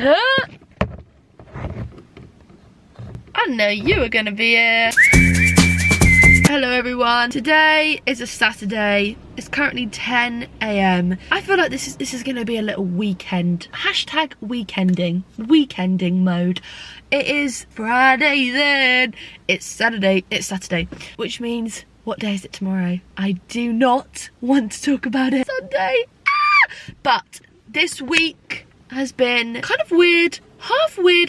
Huh? I know you were gonna be here. Hello everyone. Today is a Saturday. It's currently 10 AM. I feel like this is gonna be a little weekend. Hashtag weekending. Weekending mode. It is Friday then. It's Saturday. It's Saturday. Which means, what day is it tomorrow? I do not want to talk about it. Sunday. But this week has been kind of weird,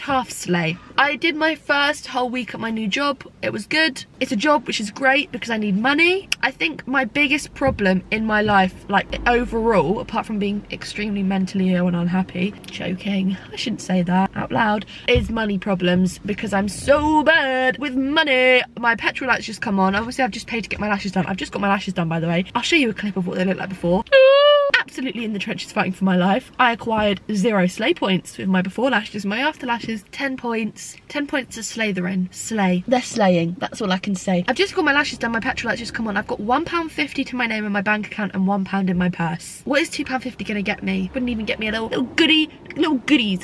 half slay. I did my first whole week at my new job. It was good. It's a job which is great because I need money. I think my biggest problem in my life, like overall, apart from being extremely mentally ill and unhappy, joking, I shouldn't say that out loud, is money problems because I'm so bad with money. My petrol lights just come on. Obviously I've just paid to get my lashes done. I've just got my lashes done, by the way. I'll show you a clip of what they looked like before. Absolutely in the trenches fighting for my life. I acquired 0 slay points with my before lashes. My after lashes, 10 points. 10 points to slay the in. Slay. They're slaying. That's all I can say. I've just got my lashes done. My petrol lights just come on. I've got £1.50 to my name in my bank account and £1 in my purse. What is £2.50 gonna get me? Wouldn't even get me a little goodies,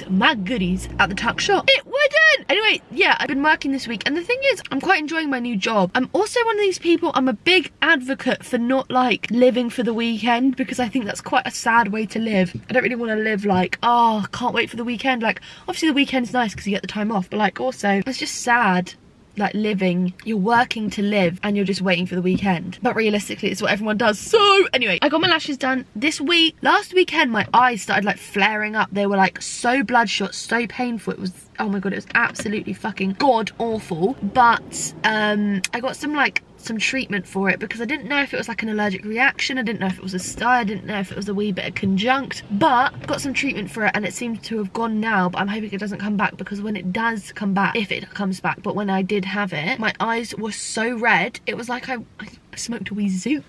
my goodies at the tuck shop. It wouldn't! Anyway, yeah, I've been working this week, and the thing is, I'm quite enjoying my new job. I'm also one of these people, I'm a big advocate for not like living for the weekend, because I think that's quite a sad way to live. I don't really want to live like, oh, can't wait for the weekend. Like, obviously the weekend's nice because you get the time off, but like also it's just sad, like living, you're working to live and you're just waiting for the weekend. But realistically it's what everyone does. So anyway, I got my lashes done this week. Last weekend my eyes started like flaring up. They were like so bloodshot, so painful. It was, oh my god, it was absolutely fucking god awful. But I got some treatment for it because I didn't know if it was like an allergic reaction. I didn't know if it was a sty. I didn't know if it was a wee bit of conjunct, but got some treatment for it and it seems to have gone now. But I'm hoping it doesn't come back, because when it does come back, if it comes back, but when I did have it, my eyes were so red. It was like I smoked a wee zoo.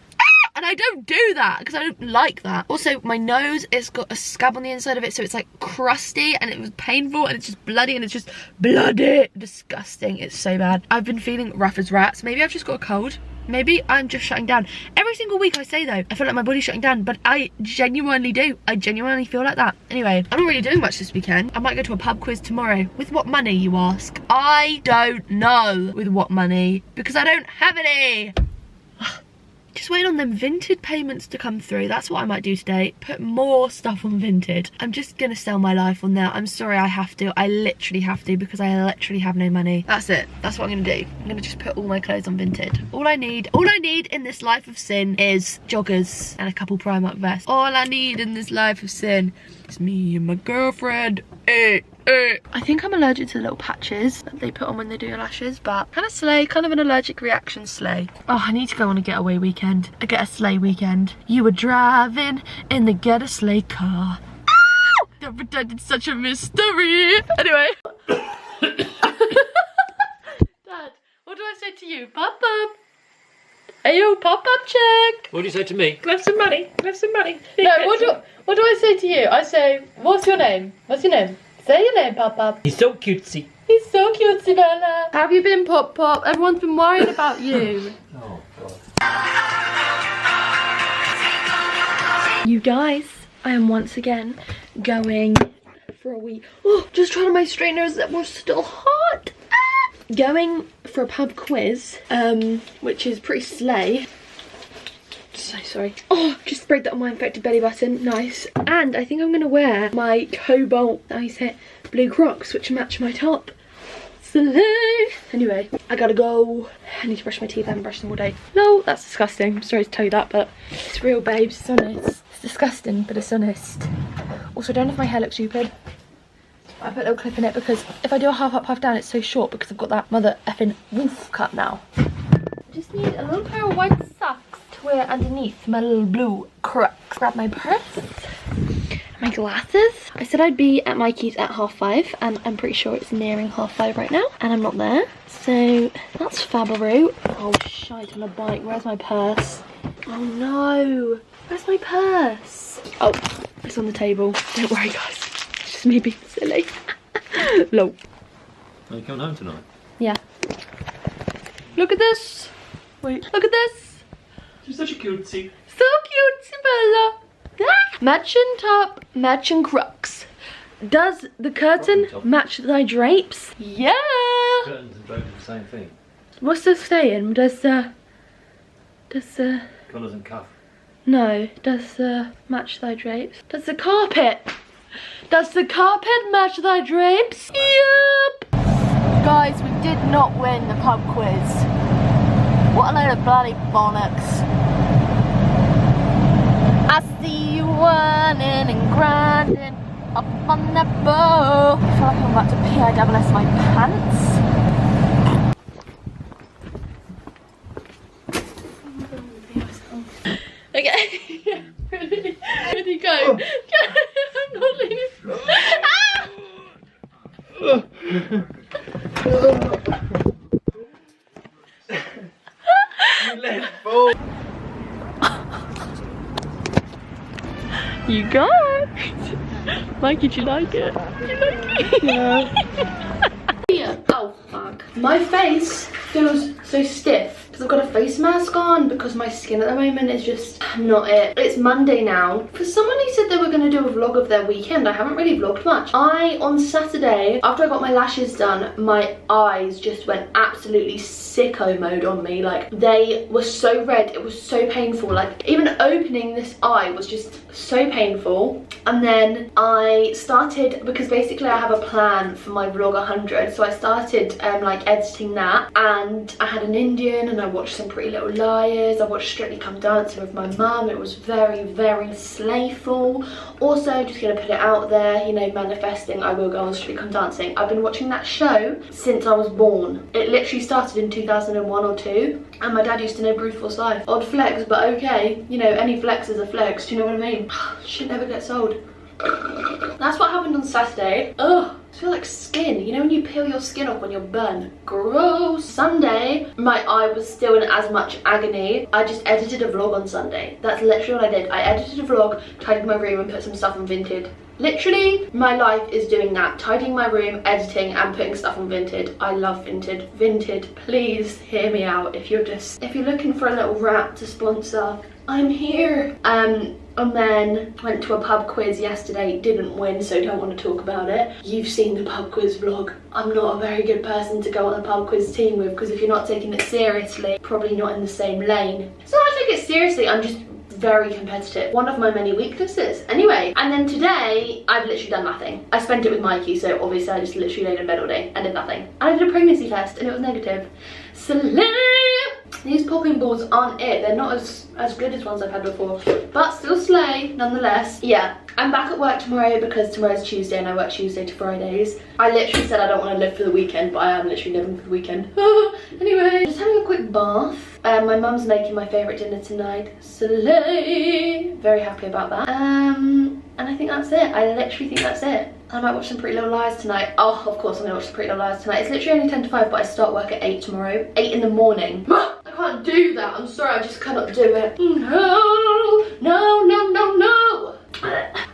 And I don't do that because I don't like that. Also, my nose, it's got a scab on the inside of it, so it's like crusty and it was painful and it's just bloody and it's just bloody disgusting. It's so bad. I've been feeling rough as rats. Maybe I've just got a cold. Maybe I'm just shutting down. Every single week I say though, I feel like my body's shutting down, but I genuinely do. I genuinely feel like that. Anyway, I'm not really doing much this weekend. I might go to a pub quiz tomorrow. With what money, you ask? I don't know with what money, because I don't have any. Just waiting on them Vinted payments to come through. That's what I might do today. Put more stuff on Vinted. I'm just gonna sell my life on there. I'm sorry, I have to. I literally have to, because I literally have no money. That's it. That's what I'm gonna do. I'm gonna just put all my clothes on Vinted. All I need in this life of sin is joggers and a couple Primark vests. All I need in this life of sin is me and my girlfriend. I think I'm allergic to the little patches that they put on when they do your lashes, but kind of slay, kind of an allergic reaction slay. Oh, I need to go on a getaway weekend, a get a slay weekend. You were driving in the get a slay car. Ow! Don't pretend it's such a mystery. Anyway. Dad, what do I say to you? Pop up. Ayo, pop up check. What do you say to me? Left some money. Left some money. No, what do I say to you? I say, what's your name? What's your name? Say your name, Pop Pop. He's so cutesy. He's so cutesy, Bella. How have you been, Pop Pop? Everyone's been worried about you. Oh, God. You guys, I am once again going for a week. Oh, just trying on my straighteners that were still hot. Going for a pub quiz, which is pretty slay. So sorry. Oh, just sprayed that on my infected belly button. Nice. And I think I'm going to wear my cobalt, I say, blue Crocs, which match my top. Slay. Anyway, I gotta go. I need to brush my teeth. I haven't brushed them all day. No, that's disgusting. I'm sorry to tell you that, but it's real, babes. It's honest. It's disgusting, but it's honest. Also, I don't know if my hair looks stupid. I put a little clip in it because if I do a half up, half down, it's so short because I've got that mother effing woof cut now. I just need a little pair of white socks to wear underneath my little blue Crocs. Grab my purse, my glasses. I said I'd be at Mikey's at 5:30 and I'm pretty sure it's nearing 5:30 right now and I'm not there. So that's fabberoo. Oh shite, on a bike. Where's my purse? Oh no. Where's my purse? Oh, it's on the table. Don't worry guys. It's just me being silly. Low. Are you coming home tonight? Yeah. Look at this. Wait, look at this. She's such a cutesy. So cute, Bella. Ah! Matching top, matching Crocs. Does the curtain match thy drapes? Yeah. Curtains and drapes are the same thing. What's the saying? Does the Colours and cuff. no? Does the match thy drapes? Does the carpet? Does the carpet match thy drapes? Yep. Guys, we did not win the pub quiz. What a load of bloody bollocks. I see you whining and grinding up on that bow. I feel like I'm about to PISS my pants. Okay. Ready, go. I'm not leaning. You let it fall. You go. Mike, did you like it? Did you like it? Yeah. Oh fuck. My face feels so stiff because I've got a face mask on because my skin at the moment is just not it. It's Monday now. For someone who said they were going to do a vlog of their weekend, I haven't really vlogged much. On Saturday, after I got my lashes done, my eyes just went absolutely sicko mode on me. Like, they were so red, it was so painful. Like, even opening this eye was just so painful. And then I started, because basically I have a plan for my vlog 100, so I started like editing that, and I had an Indian and I watched some Pretty Little Liars. I watched Strictly Come Dancing with my mum. It was very, very slayful. Also, just gonna put it out there, you know, manifesting, I will go on Strictly Come Dancing. I've been watching that show since I was born. It literally started in 2001 or 2, and my dad used to know Bruce Force Life. Odd flex, but okay, you know, any flex is a flex, do you know what I mean? Shit never gets old. That's what happened on Saturday. Ugh, I feel like skin. You know when you peel your skin off when you're burnt? Gross. Sunday, my eye was still in as much agony. I just edited a vlog on Sunday. That's literally what I did. I edited a vlog, tidied my room and put some stuff on Vinted. Literally, my life is doing that. Tidying my room, editing and putting stuff on Vinted. I love Vinted. Vinted, please hear me out. If you're looking for a little wrap to sponsor, I'm here. And then went to a pub quiz yesterday, didn't win, so don't want to talk about it. You've seen the pub quiz vlog. I'm not a very good person to go on a pub quiz team with, because if you're not taking it seriously, probably not in the same lane. It's not I take it seriously, I'm just very competitive. One of my many weaknesses. Anyway, and then today, I've literally done nothing. I spent it with Mikey, so obviously I just literally laid in bed all day and did nothing. And I did a pregnancy test and it was negative. These popping balls aren't it. They're not as good as ones I've had before, but still slay nonetheless. Yeah, I'm back at work tomorrow because tomorrow's Tuesday and I work Tuesday to Fridays. I literally said I don't want to live for the weekend, but I am literally living for the weekend. Anyway, just having a quick bath. My mum's making my favourite dinner tonight. Slay! Very happy about that. And I think that's it. I literally think that's it. I might watch some Pretty Little Liars tonight. Oh, of course I'm gonna watch some Pretty Little Liars tonight. It's literally only 10 to 5, but I start work at 8 tomorrow. 8 in the morning. I can't do that. I'm sorry, I just cannot do it. No, no, no, no, no.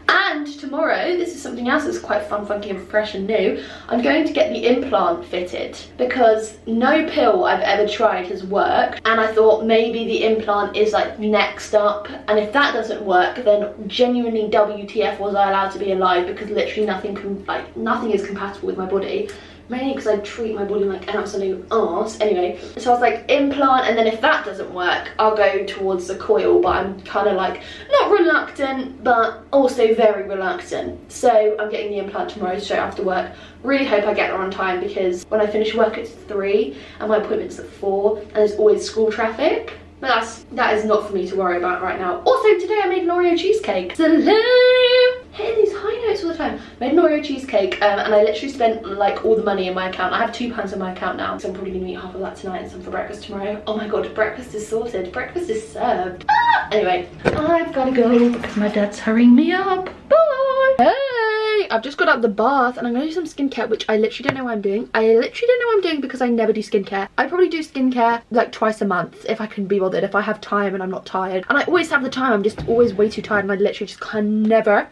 And tomorrow, this is something else that's quite fun, funky and fresh and new. I'm going to get the implant fitted because no pill I've ever tried has worked, and I thought maybe the implant is like next up, and if that doesn't work, then genuinely WTF was I allowed to be alive, because literally nothing is compatible with my body. Mainly because I treat my body like an absolute arse. Anyway, so I was like, implant, and then if that doesn't work, I'll go towards the coil, but I'm kind of like, not reluctant, but also very reluctant. So I'm getting the implant tomorrow straight after work. Really hope I get there on time, because when I finish work it's 3 and my appointment's at 4 and there's always school traffic. But that is not for me to worry about right now. Also, today I made an Oreo cheesecake. Hitting these high notes all the time. Made an Oreo cheesecake and I literally spent like all the money in my account. I have £2 in my account now, so I'm probably gonna eat half of that tonight and some for breakfast tomorrow. Oh my god, breakfast is sorted. Breakfast is served. Anyway, I've gotta go because my dad's hurrying me up. Bye. Hey, I've just got out of the bath and I'm gonna do some skincare, which I literally don't know what I'm doing. I literally don't know what I'm doing because I never do skincare. I probably do skincare like twice a month if I can be bothered, if I have time and I'm not tired. And I always have the time, I'm just always way too tired and I literally just can never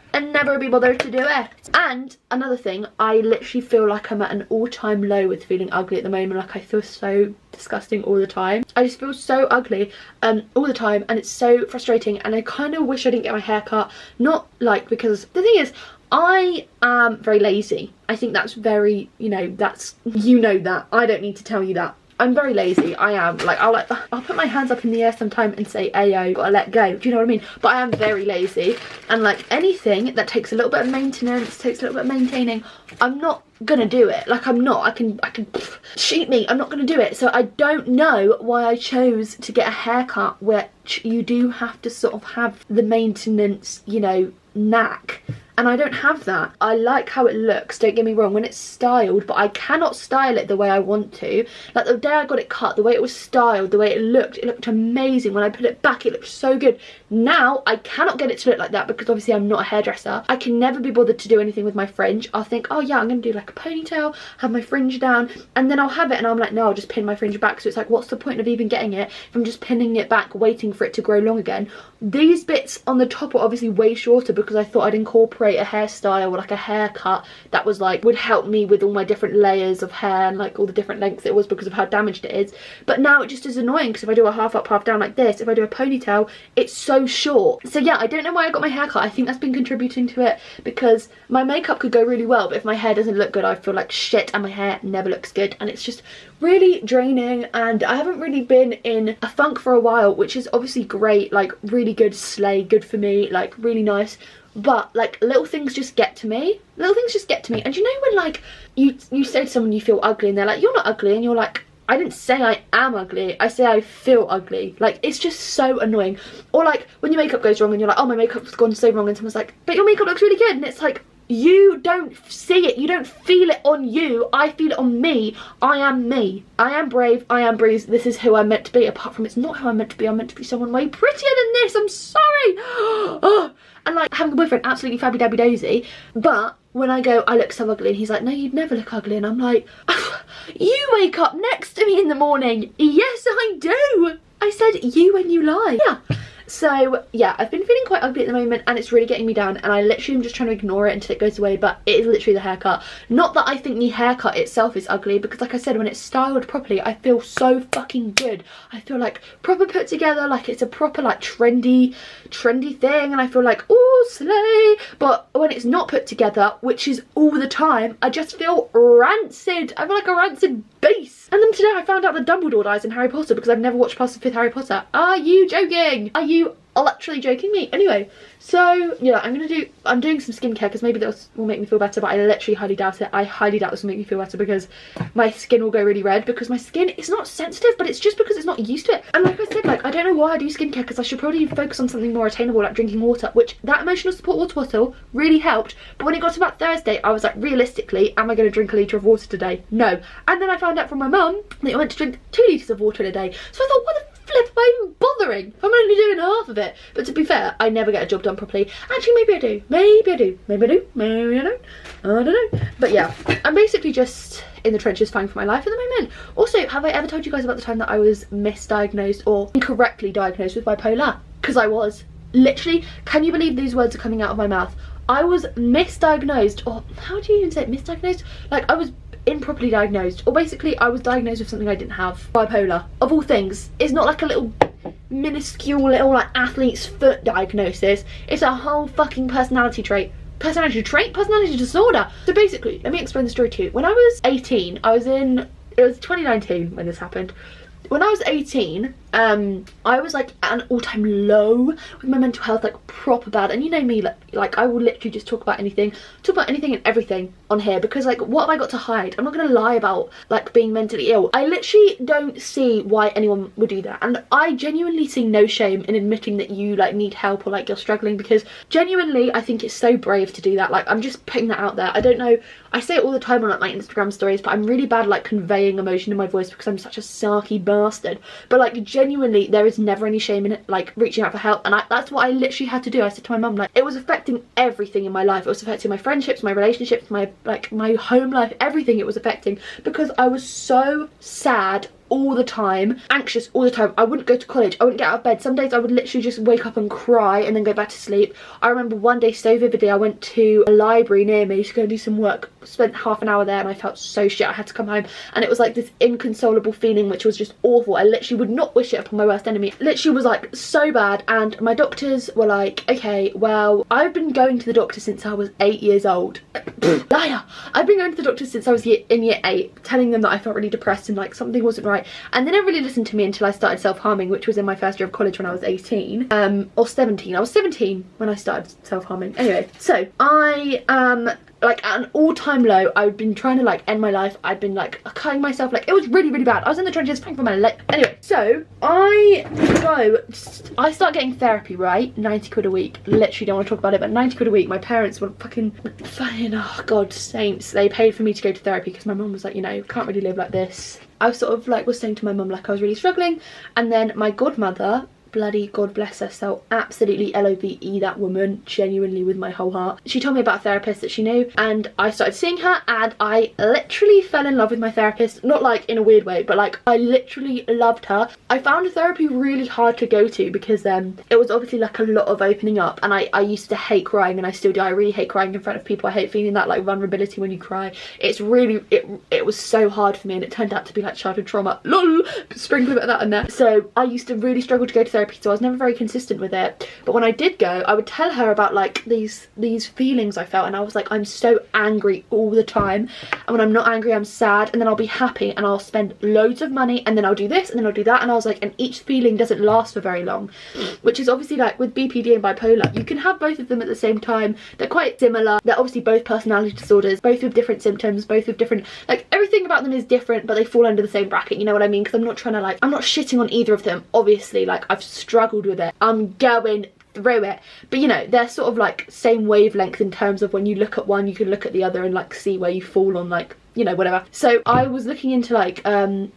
be bothered to do it. And another thing, I literally feel like I'm at an all-time low with feeling ugly at the moment. Like I feel so disgusting all the time. I just feel so ugly all the time, and it's so frustrating, and I kind of wish I didn't get my hair cut. Not like, because the thing is, I am very lazy. I think that's very, you know that. I don't need to tell you that. I'm very lazy. I am. Like, I'll put my hands up in the air sometime and say, ayo, gotta let go. Do you know what I mean? But I am very lazy. And like anything that takes a little bit of maintenance, takes a little bit of maintaining, I'm not gonna do it. Like, I'm not. I can shoot me. I'm not gonna do it. So I don't know why I chose to get a haircut, which you do have to sort of have the maintenance, you know, knack. And I don't have that. I like how it looks, don't get me wrong, when it's styled, but I cannot style it the way I want to. Like the day I got it cut, the way it was styled, the way it looked amazing. When I put it back, it looked so good. Now, I cannot get it to look like that because obviously I'm not a hairdresser. I can never be bothered to do anything with my fringe. I'll think, oh yeah, I'm going to do like a ponytail, have my fringe down, and then I'll have it and I'm like, no, I'll just pin my fringe back. So it's like, what's the point of even getting it if I'm just pinning it back, waiting for it to grow long again? These bits on the top are obviously way shorter because I thought I'd incorporate a hairstyle or like a haircut that was like, would help me with all my different layers of hair and like all the different lengths it was because of how damaged it is. But now it just is annoying because if I do a half up, half down like this, if I do a ponytail, it's so short. So yeah, I don't know why I got my hair cut. I think that's been contributing to it because my makeup could go really well, but if my hair doesn't look good, I feel like shit and my hair never looks good and it's just really draining. And I haven't really been in a funk for a while, which is obviously great, like really good, slay, good for me, like really nice. But like little things just get to me. Little things just get to me. And you know when like you say to someone you feel ugly and they're like, you're not ugly, and you're like, I didn't say I am ugly, I say I feel ugly. Like, it's just so annoying. Or like when your makeup goes wrong and you're like, oh, my makeup's gone so wrong, and someone's like, but your makeup looks really good, and it's like, you don't see it, you don't feel it on you, I feel it on me. I am me. I am brave, I am Breeze, this is who I'm meant to be. Apart from it's not who I'm meant to be. I'm meant to be someone way prettier than this, I'm sorry. Oh. And like having a boyfriend, absolutely fabby dabby dozy, but when I go, I look so ugly, and he's like, no, you'd never look ugly, and I'm like, you wake up next to me in the morning. Yes, I do. I said you when you lie. Yeah. So yeah, I've been feeling quite ugly at the moment and it's really getting me down, and I literally am just trying to ignore it until it goes away, but it is literally the haircut. Not that I think the haircut itself is ugly, because like I said, when it's styled properly, I feel so fucking good. I feel like proper put together, like it's a proper like trendy thing, and I feel like, oh, slay. But when it's not put together, which is all the time, I just feel rancid. I feel like a rancid beast. And then today I found out that Dumbledore dies in Harry Potter because I've never watched past the 5th Harry Potter. Are you joking? Are you literally joking me? Anyway, so yeah, I'm doing some skincare because maybe this will make me feel better, but I literally highly doubt it. I highly doubt this will make me feel better because my skin will go really red, because my skin is not sensitive, but it's just because it's not used to it. And like I said, like I don't know why I do skincare, because I should probably focus on something more attainable like drinking water, which that emotional support water bottle really helped. But when it got to about Thursday, I was like, realistically, am I going to drink a litre of water today? No. And then I found out from my mum that I went to drink 2 litres of water in a day. So I thought, what the flip am I even bothering if I'm only doing half of it? But to be fair, I never get a job done properly. Actually, maybe I do. Maybe I do. Maybe I do. Maybe I don't. I don't know. But yeah, I'm basically just in the trenches fighting for my life at the moment. Also, have I ever told you guys about the time that I was misdiagnosed or incorrectly diagnosed with bipolar? Because I was. Literally, can you believe these words are coming out of my mouth? I was misdiagnosed, or how do you even say it? Misdiagnosed? Like, I was improperly diagnosed, or basically I was diagnosed with something I didn't have. Bipolar, of all things. It's not like a little minuscule little like athlete's foot diagnosis. It's a whole fucking personality trait. Personality disorder. So basically, let me explain the story to you. When I was 18, it was 2019 when this happened. When I was 18, I was like at an all-time low with my mental health, like proper bad. And you know me, like I will literally just talk about anything and everything on here, because like, what have I got to hide? I'm not gonna lie about like being mentally ill. I literally don't see why anyone would do that, and I genuinely see no shame in admitting that you like need help or like you're struggling, because genuinely I think it's so brave to do that. Like, I'm just putting that out there. I don't know, I say it all the time on like my Instagram stories, but I'm really bad at like conveying emotion in my voice because I'm such a sarky bastard. But like, genuinely, there is never any shame in it, like reaching out for help. And that's what I literally had to do. I said to my mum, like, it was affecting everything in my life. It was affecting my friendships, my relationships, my home life, everything it was affecting, because I was so sad all the time, anxious all the time. I wouldn't go to college, I wouldn't get out of bed. Some days I would literally just wake up and cry and then go back to sleep. I remember one day so vividly, I went to a library near me to go and do some work, spent half an hour there, and I felt so shit. I had to come home, and it was like this inconsolable feeling which was just awful. I literally would not wish it upon my worst enemy. It literally was like so bad, and my doctors were like, okay, well, I've been going to the doctor since I was 8 years old. Liar! I've been going to the doctor since I was in year 8, telling them that I felt really depressed and like something wasn't right, and they didn't really listen to me until I started self-harming, which was in my first year of college when I was 18 or 17. I was 17 when I started self-harming. Anyway, so I like at an all-time low. I've been trying to like end my life. I'd been like cutting myself, like it was really, really bad. I was in the trenches fighting for my life. Anyway, so I start getting therapy, right? 90 quid a week. Literally don't want to talk about it, but 90 quid a week. My parents were fucking, oh god saints, they paid for me to go to therapy because my mum was like, you know, can't really live like this. I sort of like was saying to my mum like I was really struggling, and then my godmother, bloody God bless her soul, absolutely LOVE that woman, genuinely with my whole heart. She told me about a therapist that she knew, and I started seeing her, and I literally fell in love with my therapist. Not like in a weird way, but like I literally loved her. I found therapy really hard to go to because it was obviously like a lot of opening up, and I used to hate crying, and I still do. I really hate crying in front of people. I hate feeling that like vulnerability when you cry. It's really, it was so hard for me, and it turned out to be like childhood trauma. Lol, sprinkle a bit of that in there. So I used to really struggle to go to therapy, so I was never very consistent with it. But when I did go, I would tell her about like these feelings I felt, and I was like, I'm so angry all the time, and when I'm not angry I'm sad, and then I'll be happy and I'll spend loads of money, and then I'll do this and then I'll do that, and I was like, and each feeling doesn't last for very long, which is obviously like with BPD and bipolar, you can have both of them at the same time. They're quite similar. They're obviously both personality disorders, both with different symptoms, both with different, like everything about them is different, but they fall under the same bracket, you know what I mean? Because I'm not trying to like, I'm not shitting on either of them, obviously. Like I've struggled with it, I'm going through it, but you know, they're sort of like same wavelength in terms of when you look at one you can look at the other and like see where you fall on, like, you know, whatever. So I was looking into like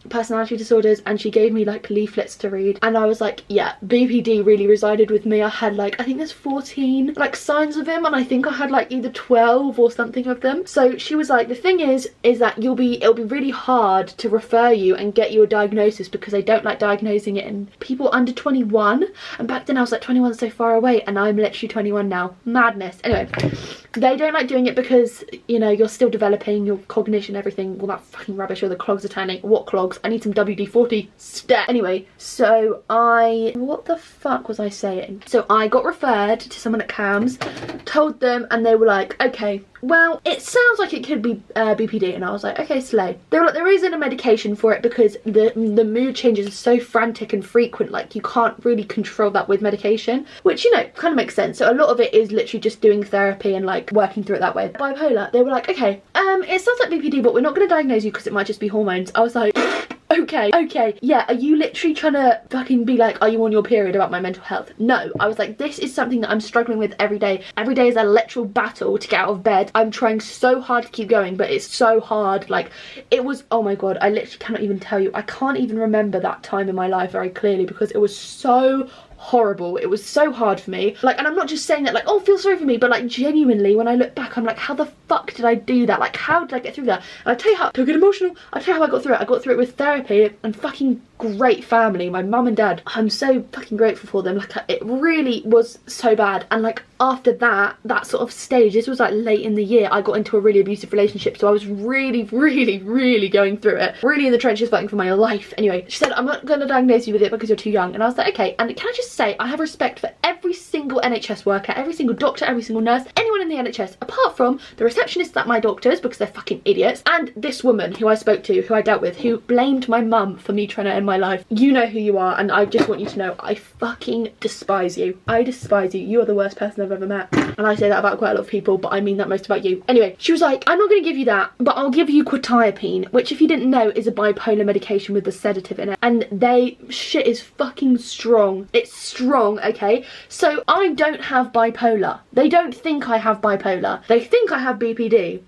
personality disorders, and she gave me like leaflets to read, and I was like, yeah, BPD really resided with me. I had like, I think there's 14 like signs of him, and I think I had like either 12 or something of them. So she was like, the thing is that it'll be really hard to refer you and get you a diagnosis because they don't like diagnosing it in people under 21, and back then I was like 21 so far away, and I'm literally 21 now. Madness. Anyway, they don't like doing it because, you know, you're still developing your cognition and everything, all that fucking rubbish, or the clogs are turning. What clogs? I need some WD-40 stat. Anyway, so what the fuck was I saying? So I got referred to someone at CAMHS, told them, and they were like, okay, well, it sounds like it could be BPD, and I was like, okay, slay. They were like, there isn't a medication for it because the mood changes are so frantic and frequent, like you can't really control that with medication, which, you know, kind of makes sense. So a lot of it is literally just doing therapy and like working through it that way. Bipolar, they were like, okay, it sounds like BPD, but we're not going to diagnose you because it might just be hormones. I was like, okay, yeah, are you literally trying to fucking be like, are you on your period about my mental health? No, I was like, this is something that I'm struggling with every day. Every day is a literal battle to get out of bed. I'm trying so hard to keep going, but it's so hard. Like, it was, oh my god, I literally cannot even tell you. I can't even remember that time in my life very clearly because it was so horrible. It was so hard for me. Like, and I'm not just saying that like, oh, feel sorry for me, but like genuinely when I look back I'm like, how the fuck did I do that? Like, how did I get through that? And I tell you how, don't get emotional, I'll tell you how I got through it. I got through it with therapy and fucking great family. My mum and dad, I'm so fucking grateful for them. Like, it really was so bad, and like after that sort of stage, this was like late in the year, I got into a really abusive relationship, so I was really going through it, really in the trenches fighting for my life. Anyway, she said, I'm not going to diagnose you with it because you're too young, and I was like, okay. And can I just say, I have respect for every single NHS worker, every single doctor, every single nurse, anyone in the NHS, apart from the receptionists at my doctors because they're fucking idiots, and this woman who I spoke to, who I dealt with, who blamed my mum for me trying to end my life. You know who you are, and I just want you to know I fucking despise you. I despise you. You are the worst person I've ever met, and I say that about quite a lot of people, but I mean that most about you. Anyway, she was like, I'm not going to give you that, but I'll give you quetiapine, which, if you didn't know, is a bipolar medication with a sedative in it, and shit is fucking strong. It's strong, okay? So I don't have bipolar. They don't think I have bipolar. They think I have BPD,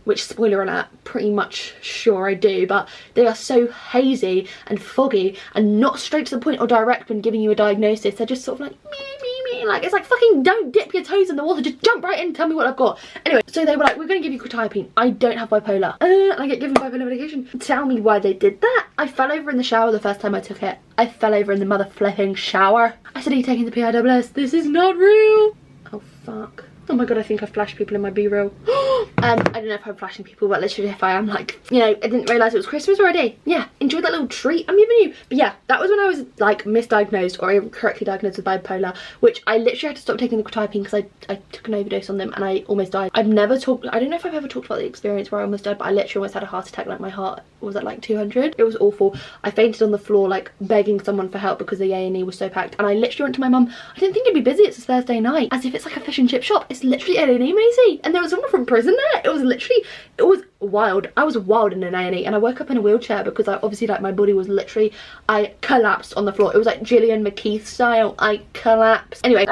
which, spoiler alert, pretty much sure I do, but they are so hazy and foggy and not straight to the point or direct when giving you a diagnosis. They're just sort of like, me, mean? Like, it's like, fucking don't dip your toes in the water, just jump right in and tell me what I've got. Anyway, so they were like, we're gonna give you quetiapine. I don't have bipolar. And I get given bipolar medication. Tell me why they did that. I fell over in the shower the first time I took it. I fell over in the mother flipping shower. I said, are you taking the PISS? This is not real. Oh, fuck. Oh my god, I think I've flashed people in my B-roll. I don't know if I'm flashing people, but literally if I am, like, you know, I didn't realise it was Christmas already. Yeah, enjoy that little treat I'm giving you. But yeah, that was when I was, like, misdiagnosed or incorrectly diagnosed with bipolar, which I literally had to stop taking the quetiapine because I took an overdose on them and I almost died. I've never talked, I don't know if I've ever talked about the experience where I almost died, but I literally almost had a heart attack. Like, my heart was at like 200. It was awful. I fainted on the floor, like, begging someone for help because the A&E was so packed. And I literally went to my mum. I didn't think it'd be busy. It's a Thursday night. As if it's like a fish and chip shop. It's literally A&E, Maisie. And there was someone from prison there. It was literally, it was wild. I was wild in an A&E, and I woke up in a wheelchair because I obviously, like, my body was literally, I collapsed on the floor. It was like Gillian McKeith style. I collapsed. Anyway,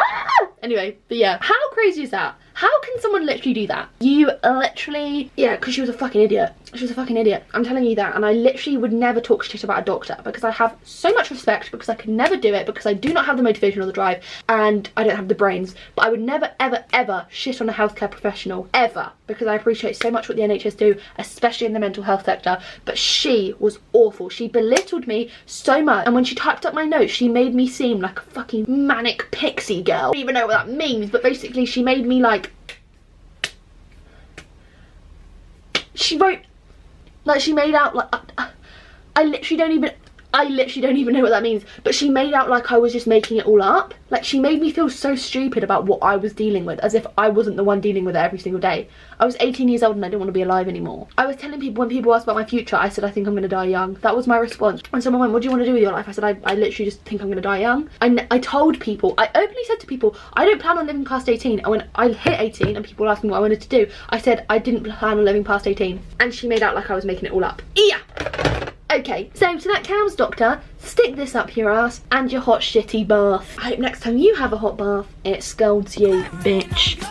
but yeah, how crazy is that? How can someone literally do that? You literally, yeah, because she was a fucking idiot. She was a fucking idiot. I'm telling you that. And I literally would never talk shit about a doctor because I have so much respect, because I could never do it, because I do not have the motivation or the drive, and I don't have the brains. But I would never, ever, ever shit on a healthcare professional, ever, because I appreciate so much what the NHS do, especially in the mental health sector. But she was awful. She belittled me so much. And when she typed up my notes, she made me seem like a fucking manic pixie girl. I don't even know what that means, but basically she made me like, she wrote, like, she made out like, I literally don't even know what that means, but she made out like I was just making it all up. Like, she made me feel so stupid about what I was dealing with, as if I wasn't the one dealing with it every single day. I was 18 years old and I didn't want to be alive anymore. I was telling people, when people asked about my future, I said, I think I'm going to die young. That was my response. When someone went, what do you want to do with your life? I said, I literally just think I'm going to die young. I told people, I openly said to people, I don't plan on living past 18. And when I hit 18 and people asked me what I wanted to do, I said I didn't plan on living past 18. And she made out like I was making it all up. Yeah. Okay, so to that CAMHS doctor, stick this up your ass and your hot shitty bath. I hope next time you have a hot bath, it scalds you, bitch.